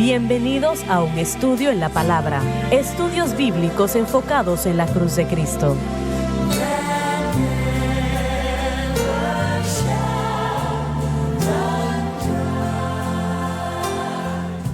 Bienvenidos a un estudio en la palabra. Estudios bíblicos enfocados en la cruz de Cristo.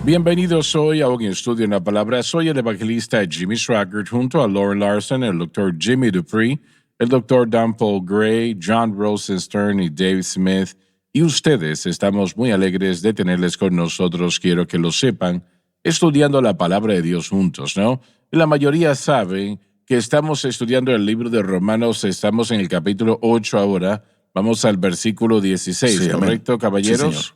Bienvenidos hoy a un estudio en la palabra. Soy el evangelista Jimmy Swaggart junto a Lauren Larson, el doctor Jimmy Dupree, el doctor Dan Paul Gray, John Rosenstern y Dave Smith. Y ustedes, estamos muy alegres de tenerles con nosotros, quiero que lo sepan, estudiando la palabra de Dios juntos, ¿no? Y la mayoría saben que estamos estudiando el libro de Romanos, estamos en el capítulo 8 ahora, vamos al versículo 16, Sí, ¿correcto, amén. caballeros?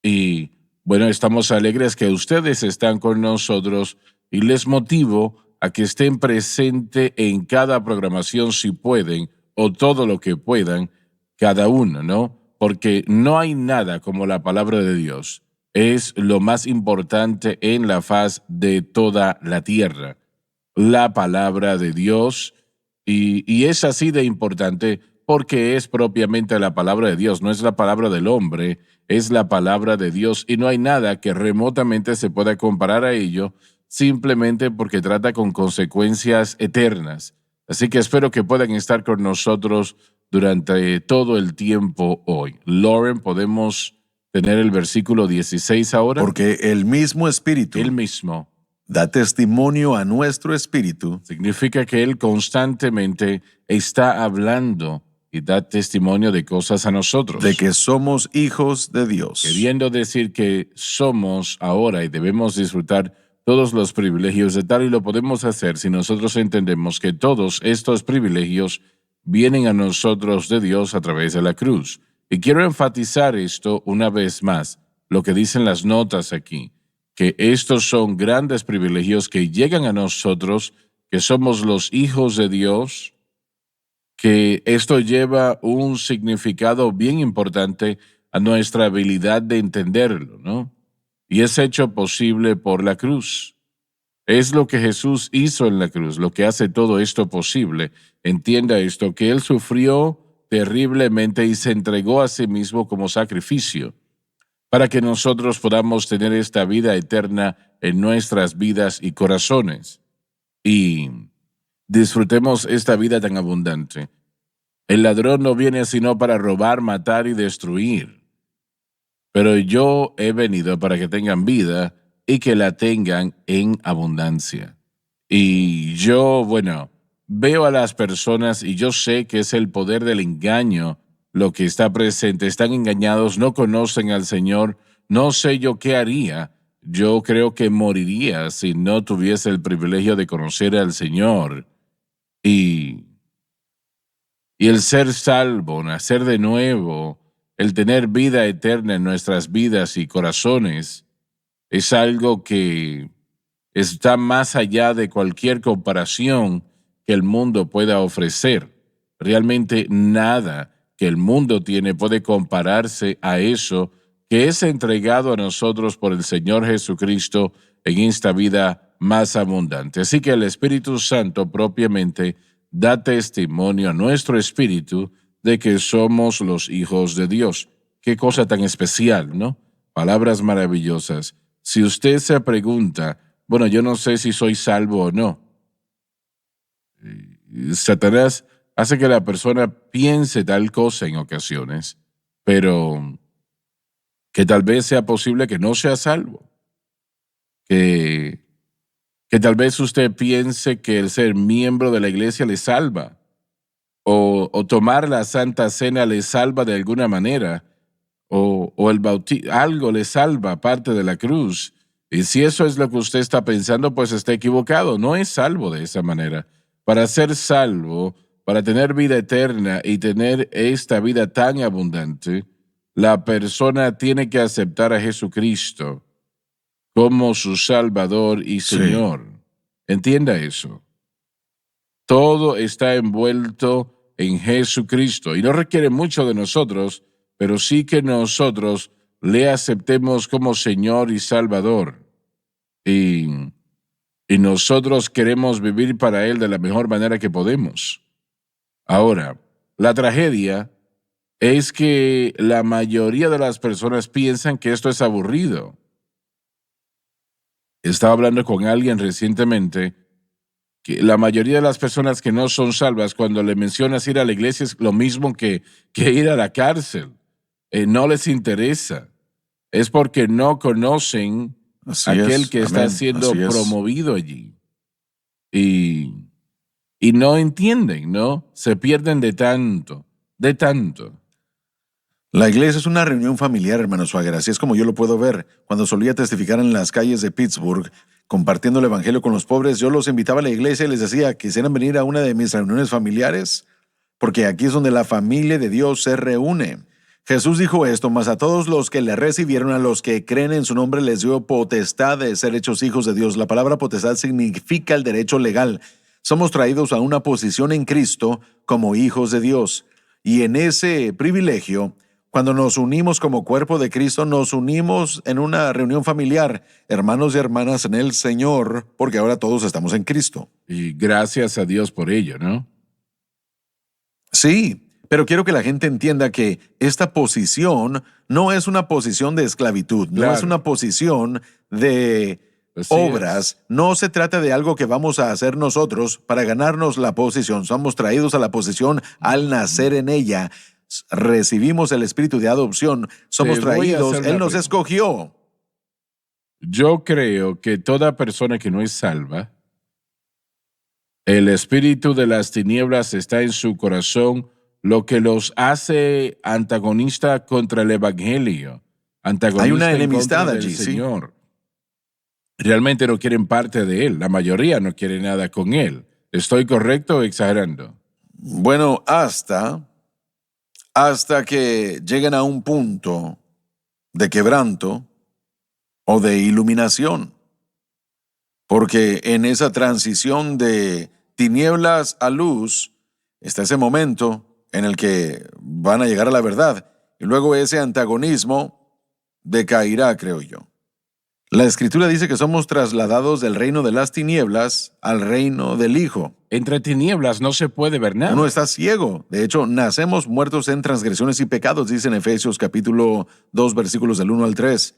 Sí, Y bueno, estamos alegres que ustedes están con nosotros y les motivo a que estén presentes en cada programación si pueden, o todo lo que puedan, cada uno, ¿no? Porque no hay nada como la palabra de Dios. Es lo más importante en la faz de toda la tierra. La palabra de Dios, y es así de importante porque es propiamente la palabra de Dios, no es la palabra del hombre, es la palabra de Dios y no hay nada que remotamente se pueda comparar a ello, simplemente porque trata con consecuencias eternas. Así que espero que puedan estar con nosotros durante todo el tiempo hoy. Lauren, ¿podemos tener el versículo 16 ahora? porque el mismo Espíritu Él mismo. da testimonio a nuestro espíritu Significa que Él constantemente está hablando y da testimonio de cosas a nosotros. de que somos hijos de Dios. Queriendo decir que somos ahora y debemos disfrutar todos los privilegios de tal y lo podemos hacer si nosotros entendemos que todos estos privilegios vienen a nosotros de Dios a través de la cruz. Y quiero enfatizar esto una vez más, lo que dicen las notas aquí, que estos son grandes privilegios que llegan a nosotros, que somos los hijos de Dios, que esto lleva un significado bien importante a nuestra habilidad de entenderlo, ¿no? Y es hecho posible por la cruz. Es lo que Jesús hizo en la cruz, lo que hace todo esto posible. Entienda esto, que Él sufrió terriblemente y se entregó a sí mismo como sacrificio para que nosotros podamos tener esta vida eterna en nuestras vidas y corazones. Y disfrutemos esta vida tan abundante. El ladrón no viene sino para robar, matar y destruir. Pero yo he venido para que tengan vida y que la tengan en abundancia. Y yo, bueno, veo a las personas y yo sé que es el poder del engaño lo que está presente. Están engañados, no conocen al Señor. No sé yo qué haría. Yo creo que moriría si no tuviese el privilegio de conocer al Señor. Y el ser salvo, nacer de nuevo, el tener vida eterna en nuestras vidas y corazones, es algo que está más allá de cualquier comparación que el mundo pueda ofrecer. Realmente nada que el mundo tiene puede compararse a eso que es entregado a nosotros por el Señor Jesucristo en esta vida más abundante. Así que el Espíritu Santo propiamente da testimonio a nuestro espíritu de que somos los hijos de Dios. Qué cosa tan especial, ¿no? Palabras maravillosas. Si usted se pregunta, bueno, yo no sé si soy salvo o no, Satanás hace que la persona piense tal cosa en ocasiones, pero que tal vez sea posible que no sea salvo, que tal vez usted piense que el ser miembro de la iglesia le salva, o tomar la Santa Cena le salva de alguna manera, o el bautismo, algo le salva aparte de la cruz. Y si eso es lo que usted está pensando, pues está equivocado, no es salvo de esa manera. Para ser salvo, para tener vida eterna y tener esta vida tan abundante, la persona tiene que aceptar a Jesucristo como su Salvador y Sí. Señor. Entienda eso. Todo está envuelto en Jesucristo y no requiere mucho de nosotros, pero sí que nosotros le aceptemos como Señor y Salvador. Y, y nosotros queremos vivir para Él de la mejor manera que podemos. Ahora, la tragedia es que la mayoría de las personas piensan que esto es aburrido. Estaba hablando con alguien recientemente que la mayoría de las personas que no son salvas, cuando le mencionas ir a la iglesia, es lo mismo que ir a la cárcel. No les interesa. Es porque no conocen Así aquel es. que está Amén. siendo Así es. promovido allí. Y no entienden, ¿no? Se pierden de tanto, de tanto. La iglesia es una reunión familiar, hermano Swagger, así es como yo lo puedo ver. Cuando solía testificar en las calles de Pittsburgh, compartiendo el evangelio con los pobres, yo los invitaba a la iglesia y les decía, ¿quisieran venir a una de mis reuniones familiares? Porque aquí es donde la familia de Dios se reúne. Jesús dijo esto, mas a todos los que le recibieron, a los que creen en su nombre, les dio potestad de ser hechos hijos de Dios. La palabra potestad significa el derecho legal. Somos traídos a una posición en Cristo como hijos de Dios. Y en ese privilegio, cuando nos unimos como cuerpo de Cristo, nos unimos en una reunión familiar, hermanos y hermanas en el Señor, porque ahora todos estamos en Cristo. Y gracias a Dios por ello, ¿no? Sí, pero quiero que la gente entienda que esta posición no es una posición de esclavitud, no Claro. es una posición de Así obras, no se trata de algo que vamos a hacer nosotros para ganarnos la posición. Somos traídos a la posición al nacer en ella. Recibimos el espíritu de adopción, somos Te voy a traídos, hacer Él una nos pregunta. escogió. Yo creo que toda persona que no es salva, el espíritu de las tinieblas está en su corazón, lo que los hace antagonista contra el evangelio, antagonista Hay una en enemistad contra del allí, sí. Señor. Realmente no quieren parte de él, la mayoría no quiere nada con él. ¿Estoy correcto o exagerando? Bueno, hasta que lleguen a un punto de quebranto o de iluminación. Porque en esa transición de tinieblas a luz está ese momento en el que van a llegar a la verdad. Y luego ese antagonismo decaerá, creo yo. La Escritura dice que somos trasladados del reino de las tinieblas al reino del Hijo. Entre tinieblas no se puede ver nada. Uno está ciego. De hecho, nacemos muertos en transgresiones y pecados, dice en Efesios capítulo 2, versículos del 1 al 3.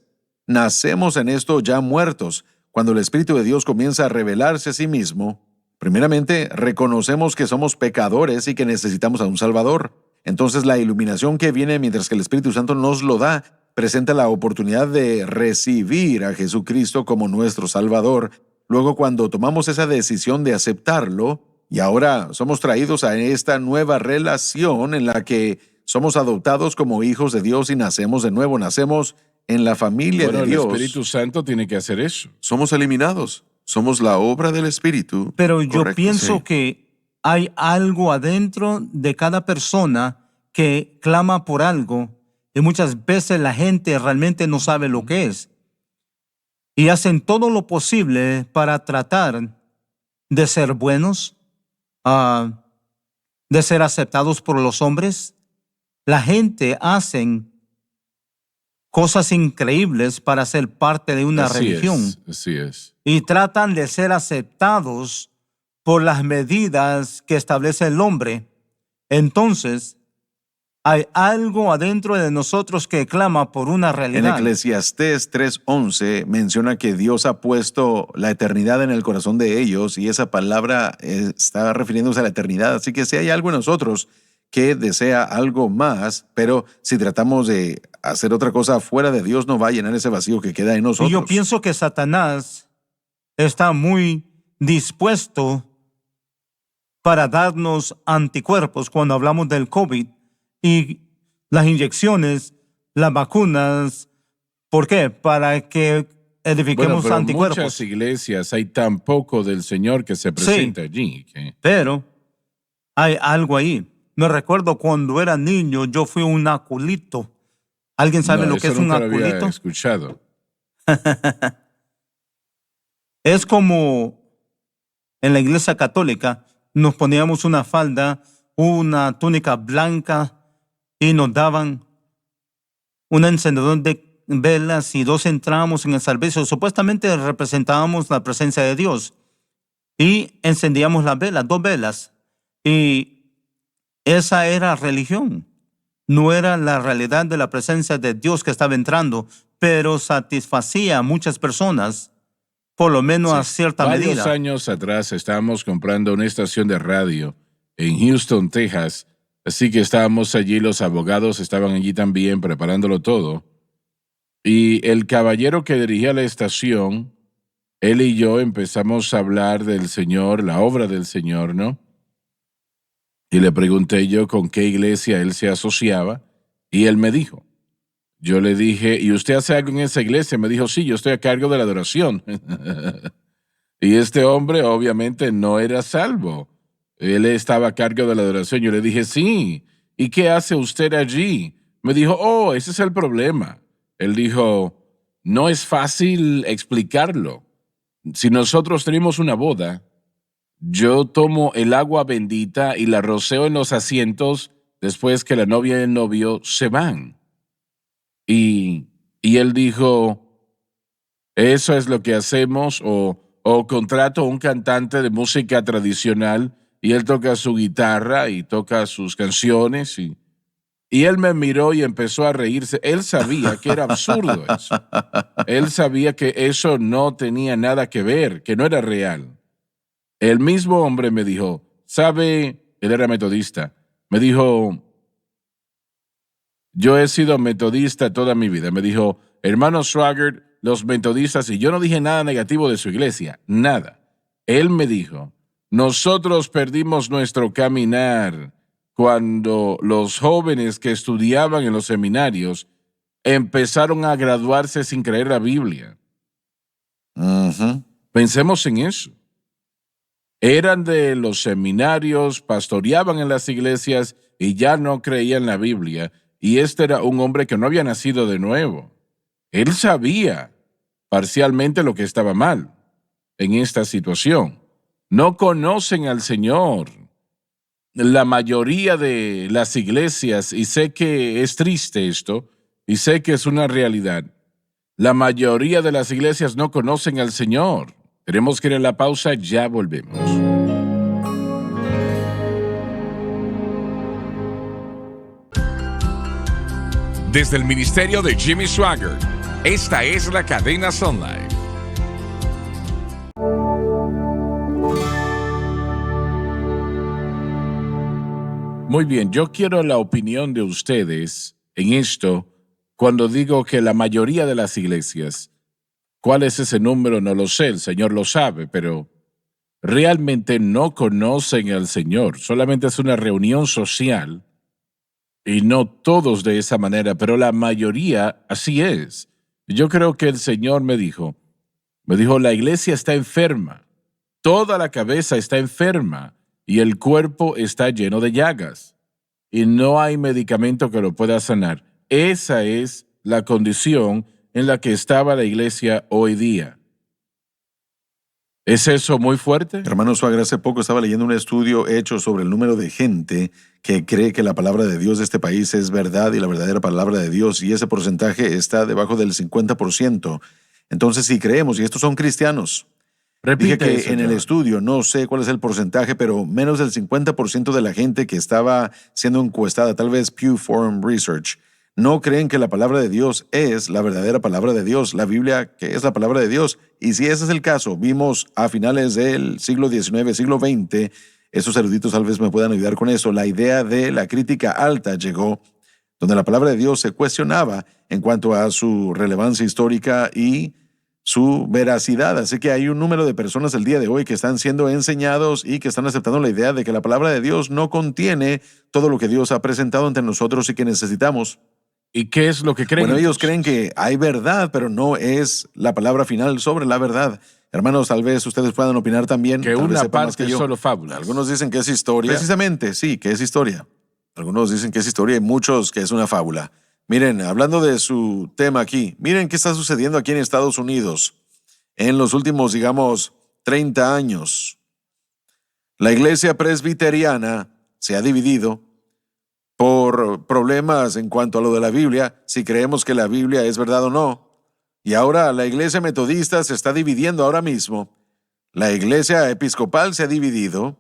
Nacemos en esto ya muertos. Cuando el Espíritu de Dios comienza a revelarse a sí mismo, primeramente reconocemos que somos pecadores y que necesitamos a un Salvador. Entonces la iluminación que viene mientras que el Espíritu Santo nos lo da, presenta la oportunidad de recibir a Jesucristo como nuestro Salvador. Luego, cuando tomamos esa decisión de aceptarlo, y ahora somos traídos a esta nueva relación en la que somos adoptados como hijos de Dios y nacemos de nuevo, nacemos en la familia Bueno, de el Dios. Espíritu Santo tiene que hacer eso. Somos eliminados, somos la obra del Espíritu. Pero yo Correcto, pienso sí. que hay algo adentro de cada persona que clama por algo y muchas veces la gente realmente no sabe lo que es. Y hacen todo lo posible para tratar de ser buenos, de ser aceptados por los hombres. La gente hacen cosas increíbles para ser parte de una religión. Así es. Y tratan de ser aceptados por las medidas que establece el hombre. Entonces, hay algo adentro de nosotros que clama por una En realidad. Eclesiastés 3:11 menciona que Dios ha puesto la eternidad en el corazón de ellos y esa palabra está refiriéndose a la eternidad. Así que si hay algo en nosotros que desea algo más, pero si tratamos de hacer otra cosa fuera de Dios, no va a llenar ese vacío que queda en nosotros. Y yo pienso que Satanás está muy dispuesto para darnos anticuerpos cuando hablamos del COVID y las inyecciones, las vacunas. ¿Por qué? Para que edifiquemos Pero en anticuerpos. muchas iglesias hay tan poco del Señor que se presenta allí. que- Pero hay algo ahí. Me recuerdo cuando era niño, yo fui un aculito. ¿Alguien sabe No, lo que eso es un nunca lo había aculito? escuchado. Es como en la iglesia católica nos poníamos una falda, una túnica blanca y nos daban un encendedor de velas y 2 entramos en el servicio. Supuestamente representábamos la presencia de Dios y encendíamos las velas, 2 velas. Y esa era religión. No era la realidad de la presencia de Dios que estaba entrando, pero satisfacía a muchas personas por lo menos a Sí. cierta Varios medida. años atrás estábamos comprando una estación de radio en Houston, Texas. Así que estábamos allí, los abogados estaban allí también preparándolo todo. Y el caballero que dirigía la estación, él y yo empezamos a hablar del Señor, la obra del Señor, ¿no? Y le pregunté yo con qué iglesia él se asociaba y él me dijo. Yo le dije, ¿y usted hace algo en esa iglesia? Me dijo, sí, yo estoy a cargo de la adoración. Y este hombre obviamente no era salvo. Él estaba a cargo de la adoración. Yo le dije, sí. ¿Y qué hace usted allí? Me dijo, oh, ese es el problema. Él dijo, no es fácil explicarlo. Si nosotros tenemos una boda, yo tomo el agua bendita y la roceo en los asientos después que la novia y el novio se van. Y él dijo, eso es lo que hacemos, o contrato a un cantante de música tradicional y él toca su guitarra y toca sus canciones y él me miró y empezó a reírse. Él sabía que era absurdo eso. Él sabía que eso no tenía nada que ver, que no era real. El mismo hombre me dijo, ¿sabe? Él era metodista. Me dijo, yo he sido metodista toda mi vida. Me dijo, hermano Swaggart, los metodistas, y yo no dije nada negativo de su iglesia, nada. Él me dijo, nosotros perdimos nuestro caminar cuando los jóvenes que estudiaban en los seminarios empezaron a graduarse sin creer la Biblia. Ujú. Pensemos en eso. Eran de los seminarios, pastoreaban en las iglesias y ya no creían la Biblia. Y este era un hombre que no había nacido de nuevo. Él sabía parcialmente lo que estaba mal en esta situación. No conocen al Señor. La mayoría de las iglesias, y sé que es triste esto, y sé que es una realidad, la mayoría de las iglesias no conocen al Señor. Tenemos que ir a la pausa, ya volvemos. Desde el ministerio de Jimmy Swaggart, esta es la cadena Sun Life. Muy bien, yo quiero la opinión de ustedes en esto cuando digo que la mayoría de las iglesias, ¿cuál es ese número? No lo sé, el Señor lo sabe, pero realmente no conocen al Señor. Solamente es una reunión social y no todos de esa manera, pero la mayoría así es. Yo creo que el Señor me dijo, la iglesia está enferma, toda la cabeza está enferma y el cuerpo está lleno de llagas y no hay medicamento que lo pueda sanar. Esa es la condición en la que estaba la iglesia hoy día. ¿Es eso muy fuerte? Hermano Swaggart, hace poco estaba leyendo un estudio hecho sobre el número de gente que cree que la palabra de Dios de este país es verdad y la verdadera palabra de Dios, y ese porcentaje está debajo del 50%. Entonces, si creemos, y estos son cristianos, dije Repite que eso, en el John. estudio, no sé cuál es el porcentaje, pero menos del 50% de la gente que estaba siendo encuestada, tal vez Pew Forum Research, no creen que la palabra de Dios es la verdadera palabra de Dios, la Biblia que es la palabra de Dios. Y si ese es el caso, vimos a finales del siglo XIX, siglo XX, esos eruditos tal vez me puedan ayudar con eso, la idea de la crítica alta llegó, donde la palabra de Dios se cuestionaba en cuanto a su relevancia histórica y su veracidad. Así que hay un número de personas el día de hoy que están siendo enseñados y que están aceptando la idea de que la palabra de Dios no contiene todo lo que Dios ha presentado ante nosotros y que necesitamos. ¿Y qué es lo que creen? Bueno, ellos creen que hay verdad, pero no es la palabra final sobre la verdad. Hermanos, tal vez ustedes puedan opinar también. Que tal vez una sepan más parte que es yo. solo fábulas. Algunos dicen que es historia. Precisamente, sí, que es historia. Algunos dicen que es historia y muchos que es una fábula. Miren, hablando de su tema aquí, miren qué está sucediendo aquí en Estados Unidos en los últimos, digamos, 30 años. La iglesia presbiteriana se ha dividido por problemas en cuanto a lo de la Biblia, si creemos que la Biblia es verdad o no. Y ahora la iglesia metodista se está dividiendo ahora mismo. La iglesia episcopal se ha dividido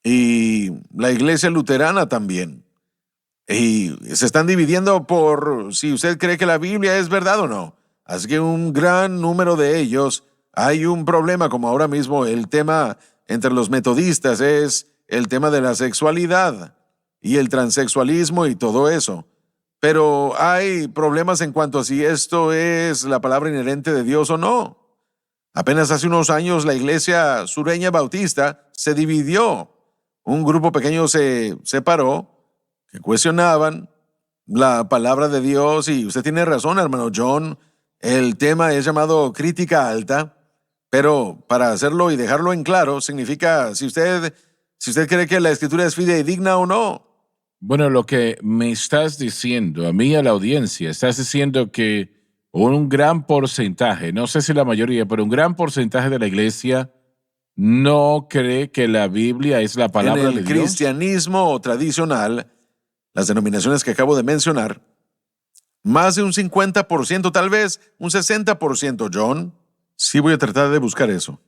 y la iglesia luterana también. Y se están dividiendo por si usted cree que la Biblia es verdad o no. Así que un gran número de ellos hay un problema, como ahora mismo el tema entre los metodistas es el tema de la sexualidad y el transexualismo y todo eso. Pero hay problemas en cuanto a si esto es la palabra inherente de Dios o no. Apenas hace unos años la iglesia sureña bautista se dividió. Un grupo pequeño se separó, que cuestionaban la palabra de Dios, y usted tiene razón, hermano John, el tema es llamado crítica alta, pero para hacerlo y dejarlo en claro, significa si usted cree que la escritura es fidedigna o no. Bueno, lo que me estás diciendo, a mí y a la audiencia, estás diciendo que un gran porcentaje, no sé si la mayoría, pero un gran porcentaje de la iglesia no cree que la Biblia es la palabra de En el Dios. cristianismo tradicional, las denominaciones que acabo de mencionar, más de un 50%, tal vez un 60%, John, sí voy a tratar de buscar eso,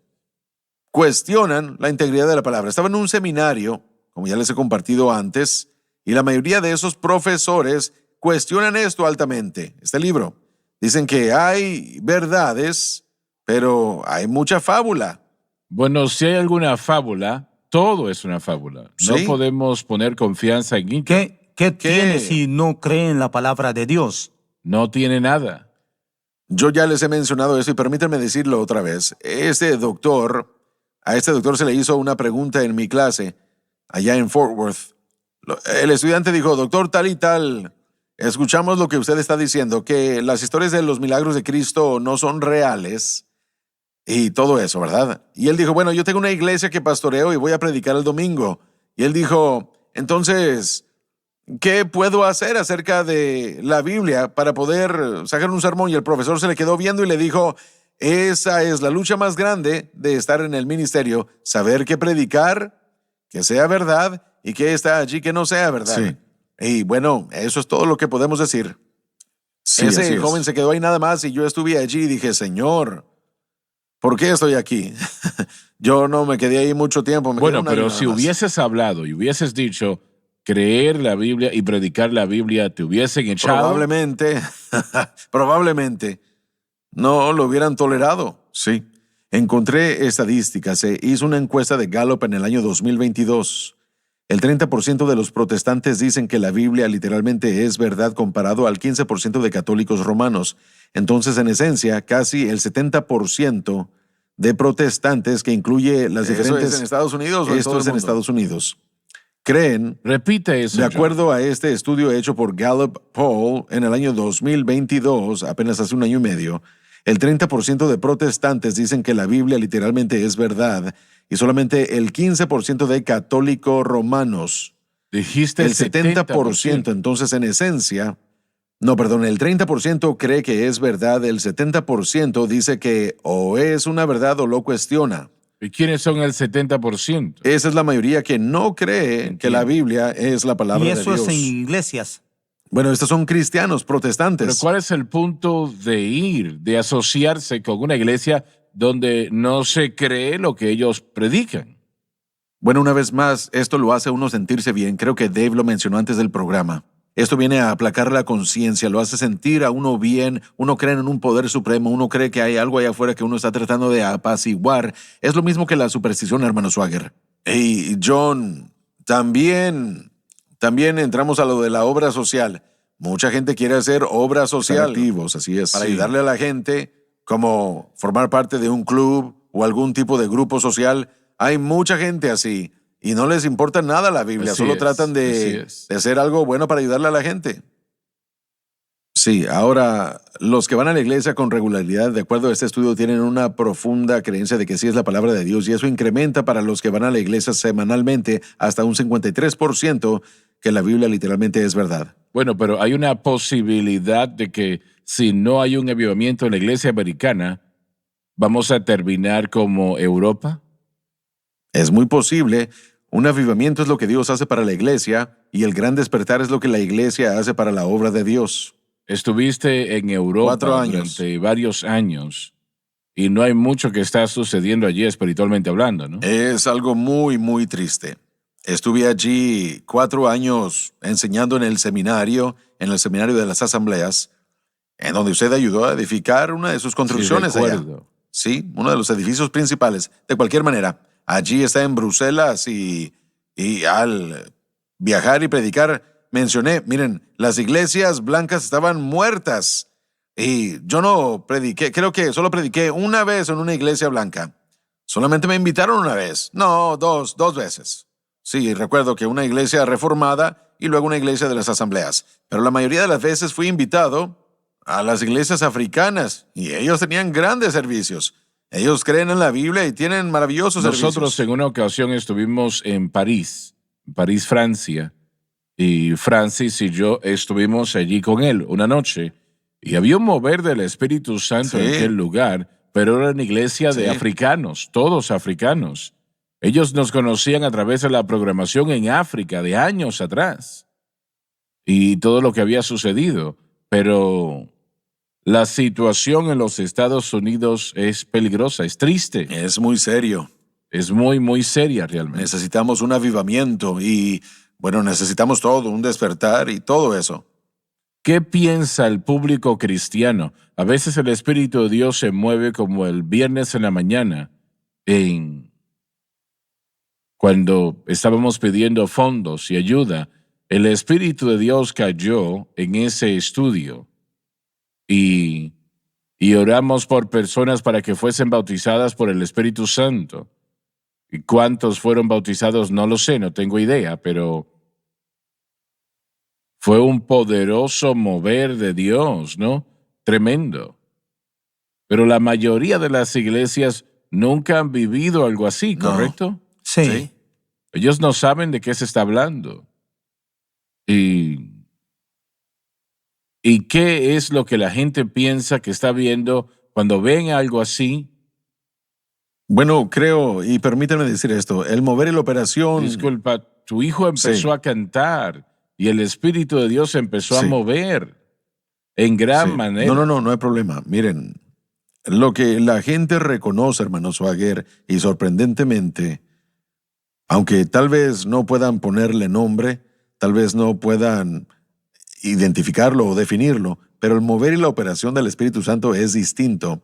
cuestionan la integridad de la palabra. Estaba en un seminario, como ya les he compartido antes, y la mayoría de esos profesores cuestionan esto altamente. Este libro. Dicen que hay verdades, pero hay mucha fábula. Bueno, si hay alguna fábula, todo es una fábula. No Sí. podemos poner confianza en Inca. ¿Qué tiene si no cree en la palabra de Dios? No tiene nada. Yo ya les he mencionado eso y permítanme decirlo otra vez. A este doctor se le hizo una pregunta en mi clase allá en Fort Worth. El estudiante dijo, doctor tal y tal, escuchamos lo que usted está diciendo, que las historias de los milagros de Cristo no son reales y todo eso, ¿verdad? Y él dijo, bueno, yo tengo una iglesia que pastoreo y voy a predicar el domingo. Y él dijo, entonces, ¿qué puedo hacer acerca de la Biblia para poder sacar un sermón? Y el profesor se le quedó viendo y le dijo, esa es la lucha más grande de estar en el ministerio, saber qué predicar, que sea verdad, y qué está allí que no sea verdad. Sí. Y bueno, eso es todo lo que podemos decir. Sí, así Ese es. joven se quedó ahí nada más y yo estuve allí y dije, Señor, ¿por qué estoy aquí? Yo no me quedé ahí mucho tiempo. Me quedé Bueno, un año pero nada si más. hubieses hablado y hubieses dicho creer la Biblia y predicar la Biblia, te hubiesen echado. Probablemente no lo hubieran tolerado. Sí. Encontré estadísticas. Se hizo una encuesta de Gallup en el año 2022. El 30% de los protestantes dicen que la Biblia literalmente es verdad comparado al 15% de católicos romanos. Entonces, en esencia, casi el 70% de protestantes, que incluye las diferentes... ¿Eso es en Estados Unidos o en Esto todo es el en mundo? Estados Unidos. Creen, Repite eso. de John. acuerdo a este estudio hecho por Gallup Poll en el año 2022, apenas hace un año y medio, el 30% de protestantes dicen que la Biblia literalmente es verdad y solamente el 15% de católicos romanos. Dijiste El 70%, entonces en esencia, el 30% cree que es verdad, el 70% dice que o es una verdad o lo cuestiona. ¿Y quiénes son el 70%? Esa es la mayoría que no cree que la Biblia es la palabra Y de eso Dios. es en iglesias. Bueno, estos son cristianos, protestantes. Pero ¿cuál es el punto de asociarse con una iglesia donde no se cree lo que ellos predican? Bueno, una vez más, esto lo hace a uno sentirse bien. Creo que Dave lo mencionó antes del programa. Esto viene a aplacar la conciencia, lo hace sentir a uno bien. Uno cree en un poder supremo, uno cree que hay algo allá afuera que uno está tratando de apaciguar. Es lo mismo que la superstición, hermano Swagger. Y John, también entramos a lo de la obra social. Mucha gente quiere hacer obra social. Activos, así es. Para Sí. ayudarle a la gente, como formar parte de un club o algún tipo de grupo social. Hay mucha gente así y no les importa nada la Biblia, Así solo es, tratan así de es. hacer algo bueno para ayudarle a la gente. Sí, ahora los que van a la iglesia con regularidad, de acuerdo a este estudio, tienen una profunda creencia de que sí es la palabra de Dios y eso incrementa para los que van a la iglesia semanalmente hasta un 53% que la Biblia literalmente es verdad. Bueno, pero hay una posibilidad de que si no hay un avivamiento en la iglesia americana, vamos a terminar como Europa. Es muy posible. Un avivamiento es lo que Dios hace para la iglesia y el gran despertar es lo que la iglesia hace para la obra de Dios. Estuviste en Europa 4 años. durante varios años y no hay mucho que está sucediendo allí espiritualmente hablando, ¿no? Es algo muy, muy triste. Estuve allí 4 años enseñando en el seminario de las asambleas, en donde usted ayudó a edificar una de sus construcciones Sí, allá. recuerdo. Sí, uno de los edificios principales. De cualquier manera, allí está en Bruselas y al viajar y predicar, mencioné, miren, las iglesias blancas estaban muertas. Y yo no prediqué, creo que solo prediqué una vez en una iglesia blanca. Solamente me invitaron una vez. No, dos veces. Sí, recuerdo que una iglesia reformada y luego una iglesia de las asambleas. Pero la mayoría de las veces fui invitado a las iglesias africanas y ellos tenían grandes servicios. Ellos creen en la Biblia y tienen maravillosos servicios. Nosotros en una ocasión estuvimos en París, Francia, y Francis y yo estuvimos allí con él una noche y había un mover del Espíritu Santo en aquel lugar, pero era una iglesia de africanos, todos africanos. Ellos nos conocían a través de la programación en África de años atrás y todo lo que había sucedido, pero la situación en los Estados Unidos es peligrosa, es triste. Es muy serio. Es muy, muy seria realmente. Necesitamos un avivamiento y, bueno, necesitamos todo, un despertar y todo eso. ¿Qué piensa el público cristiano? A veces el Espíritu de Dios se mueve como el viernes en la mañana, cuando estábamos pidiendo fondos y ayuda. El Espíritu de Dios cayó en ese estudio y oramos por personas para que fuesen bautizadas por el Espíritu Santo. ¿Y cuántos fueron bautizados? No lo sé, no tengo idea, pero fue un poderoso mover de Dios, ¿no? Tremendo. Pero la mayoría de las iglesias nunca han vivido algo así, ¿correcto? No. Sí. Ellos no saben de qué se está hablando. ¿Y qué es lo que la gente piensa que está viendo cuando ven algo así? Bueno, creo, y permíteme decir esto, el mover y la operación... Disculpa, tu hijo empezó a cantar y el Espíritu de Dios empezó a mover en gran manera. No hay problema. Miren, lo que la gente reconoce, hermano Swagger, y sorprendentemente, aunque tal vez no puedan ponerle nombre, tal vez no puedan identificarlo o definirlo, pero el mover y la operación del Espíritu Santo es distinto,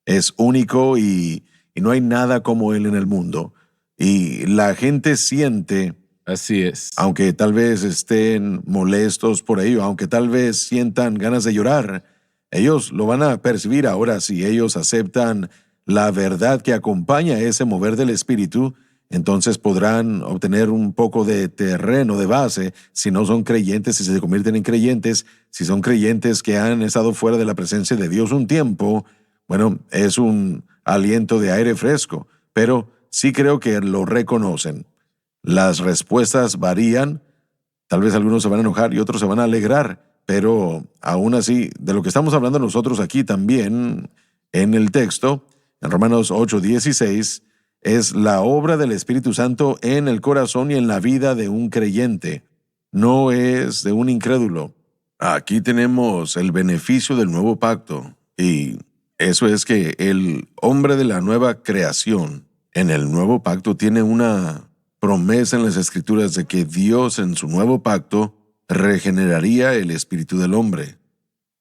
es único y no hay nada como él en el mundo. Y la gente siente... Así es. Aunque tal vez estén molestos por ello, aunque tal vez sientan ganas de llorar, ellos lo van a percibir ahora si ellos aceptan la verdad que acompaña ese mover del Espíritu. Entonces podrán obtener un poco de terreno de base si no son creyentes, si se convierten en creyentes, si son creyentes que han estado fuera de la presencia de Dios un tiempo. Bueno, es un aliento de aire fresco, pero sí creo que lo reconocen. Las respuestas varían, tal vez algunos se van a enojar y otros se van a alegrar, pero aún así, de lo que estamos hablando nosotros aquí también en el texto, en Romanos 8:16, es la obra del Espíritu Santo en el corazón y en la vida de un creyente, no es de un incrédulo. Aquí tenemos el beneficio del nuevo pacto y eso es que el hombre de la nueva creación en el nuevo pacto tiene una promesa en las Escrituras de que Dios en su nuevo pacto regeneraría el espíritu del hombre.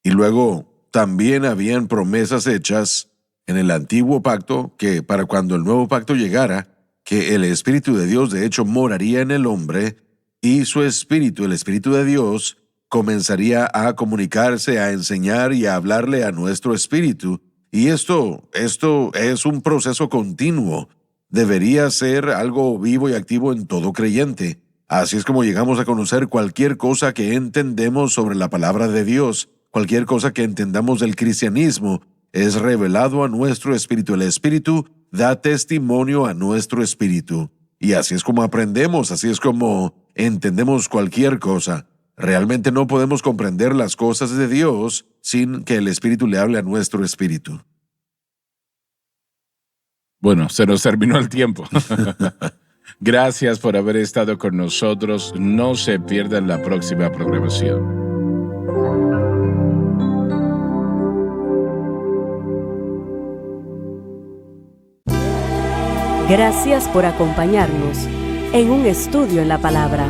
Y luego también habían promesas hechas en el antiguo pacto que para cuando el nuevo pacto llegara, que el Espíritu de Dios de hecho moraría en el hombre y su espíritu, el Espíritu de Dios, comenzaría a comunicarse, a enseñar y a hablarle a nuestro espíritu. Y esto es un proceso continuo. Debería ser algo vivo y activo en todo creyente. Así es como llegamos a conocer cualquier cosa que entendemos sobre la palabra de Dios, cualquier cosa que entendamos del cristianismo, es revelado a nuestro espíritu. El Espíritu da testimonio a nuestro espíritu. Y así es como aprendemos, así es como entendemos cualquier cosa. Realmente no podemos comprender las cosas de Dios sin que el Espíritu le hable a nuestro espíritu. Bueno, se nos terminó el tiempo. Gracias por haber estado con nosotros. No se pierdan la próxima programación. Gracias por acompañarnos en un estudio en la palabra.